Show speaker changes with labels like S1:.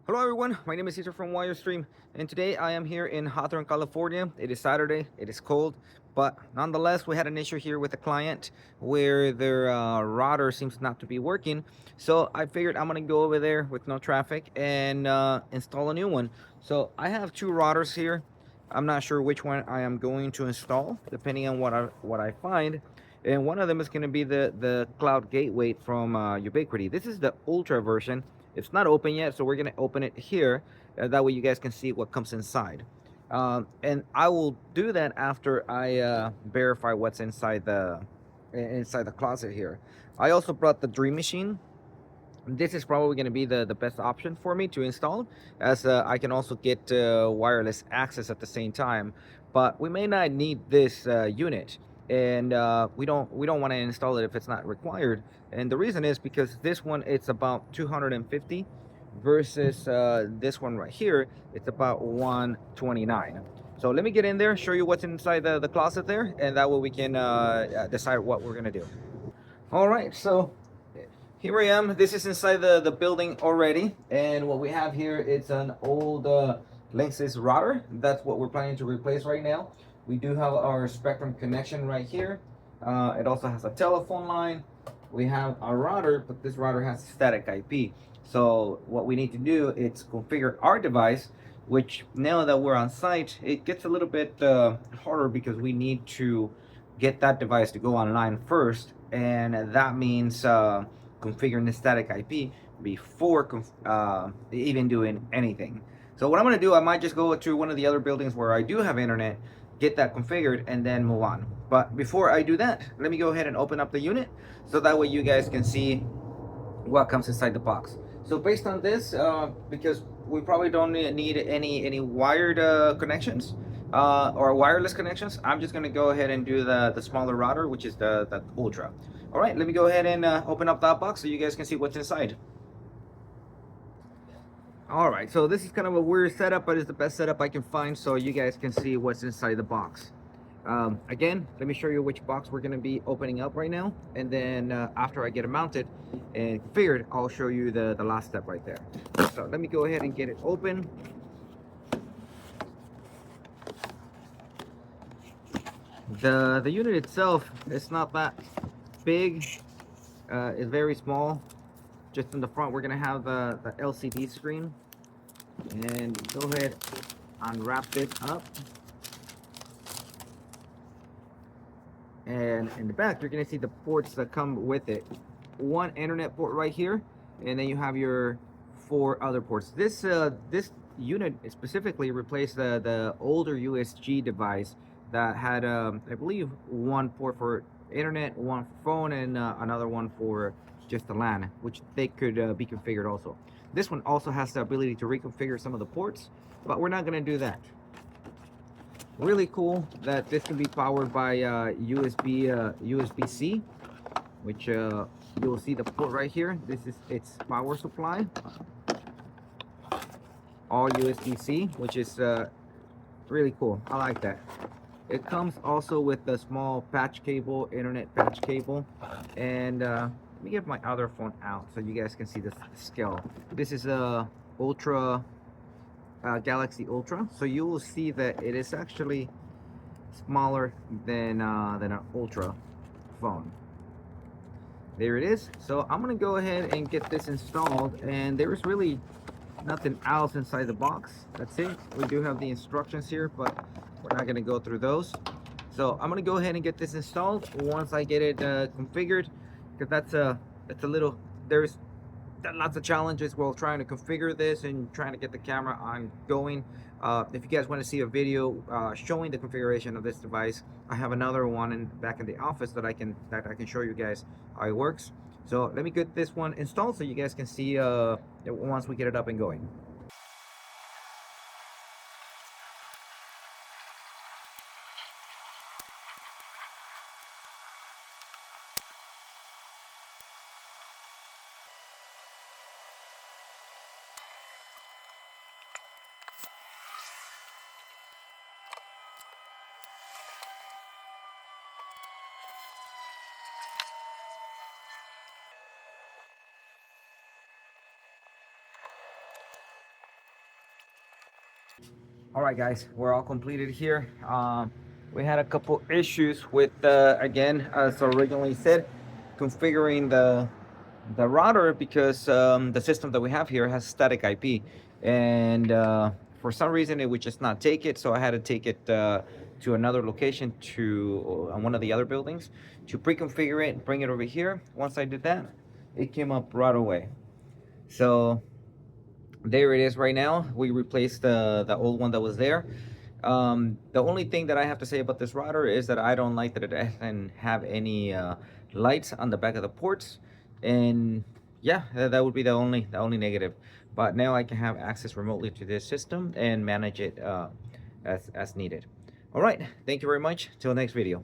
S1: Hello everyone, my name is Cesar from Wirestream, and today I am here in Hawthorne, California. It is Saturday, it is cold, but nonetheless we had an issue here with a client where their router seems not to be working. So I figured I'm gonna go over there with no traffic and install a new one. So I have two routers here. I'm not sure which one I am going to install, depending on what I find. And one of them is going to be the cloud gateway from Ubiquiti. This is the ultra version. It's not open yet, so we're going to open it here. That way you guys can see what comes inside. And I will do that after I verify what's inside the closet here. I also brought the Dream Machine. This is probably going to be the best option for me to install, as I can also get wireless access at the same time. But we may not need this unit, and we don't want to install it if it's not required. And the reason is because this one, it's about 250 versus this one right here, it's about 129. So let me get in there, show you what's inside the closet there, and that way we can decide what we're gonna do. All right, so here I am. This is inside the building already, and what we have here is an old Linksys router. That's what we're planning to replace right now. We do have our Spectrum connection right here. It also has a telephone line. We have our router, but this router has static IP. So what we need to do is configure our device, which now that we're on site, it gets a little bit harder because we need to get that device to go online first, and that means configuring the static IP before even doing anything. So what I'm going to do, I might just go to one of the other buildings where I do have internet, get that configured, and then move on. But before I do that, let me go ahead and open up the unit so that way you guys can see what comes inside the box. So based on this, because we probably don't need any wired connections or wireless connections, I'm just gonna go ahead and do the smaller router, which is the Ultra. All right, let me go ahead and open up that box so you guys can see what's inside. All right, so this is kind of a weird setup, but it's the best setup I can find so you guys can see what's inside the box. Again, let me show you which box we're going to be opening up right now, and then after I get it mounted and configured, I'll show you the last step right there. So let me go ahead and get it open. The unit itself is not that big. It's very small. Just in the front, we're going to have the LCD screen. And go ahead, unwrap this up. And in the back, you're going to see the ports that come with it. One internet port right here, and then you have your 4 other ports. This unit specifically replaced the older USG device that had I believe one port for internet, one for phone, and another one for just the LAN, which they could be configured also. This one also has the ability to reconfigure some of the ports, but we're not going to do that. Really cool that this can be powered by USB-C, which you will see the port right here. This is its power supply, all USB-C, which is really cool. I like that. It comes also with a small patch cable, internet patch cable, and let me get my other phone out so you guys can see the scale. This is a Ultra Galaxy Ultra, so you will see that it is actually smaller than an Ultra phone. There it is. So I'm gonna go ahead and get this installed, and there is really nothing else inside the box. That's it. We do have the instructions here, but we're not gonna go through those. So I'm gonna go ahead and get this installed once I get it configured, because that's a little, there's lots of challenges while trying to configure this and trying to get the camera on going. If you guys want to see a video showing the configuration of this device, I have another one back in the office that I can show you guys how it works. So let me get this one installed so you guys can see once we get it up and going. All right, guys, we're all completed here. We had a couple issues with, again, as originally said, configuring the router because the system that we have here has static IP, and for some reason it would just not take it. So I had to take it to another location, to on one of the other buildings, to pre-configure it, bring it over here. Once I did that, it came up right away. So there it is right now. We replaced the old one that was there. The only thing that I have to say about this router is that I don't like that it doesn't have any lights on the back of the ports, and yeah, that would be the only negative. But now I can have access remotely to this system and manage it as needed. All right, thank you very much. Till next video.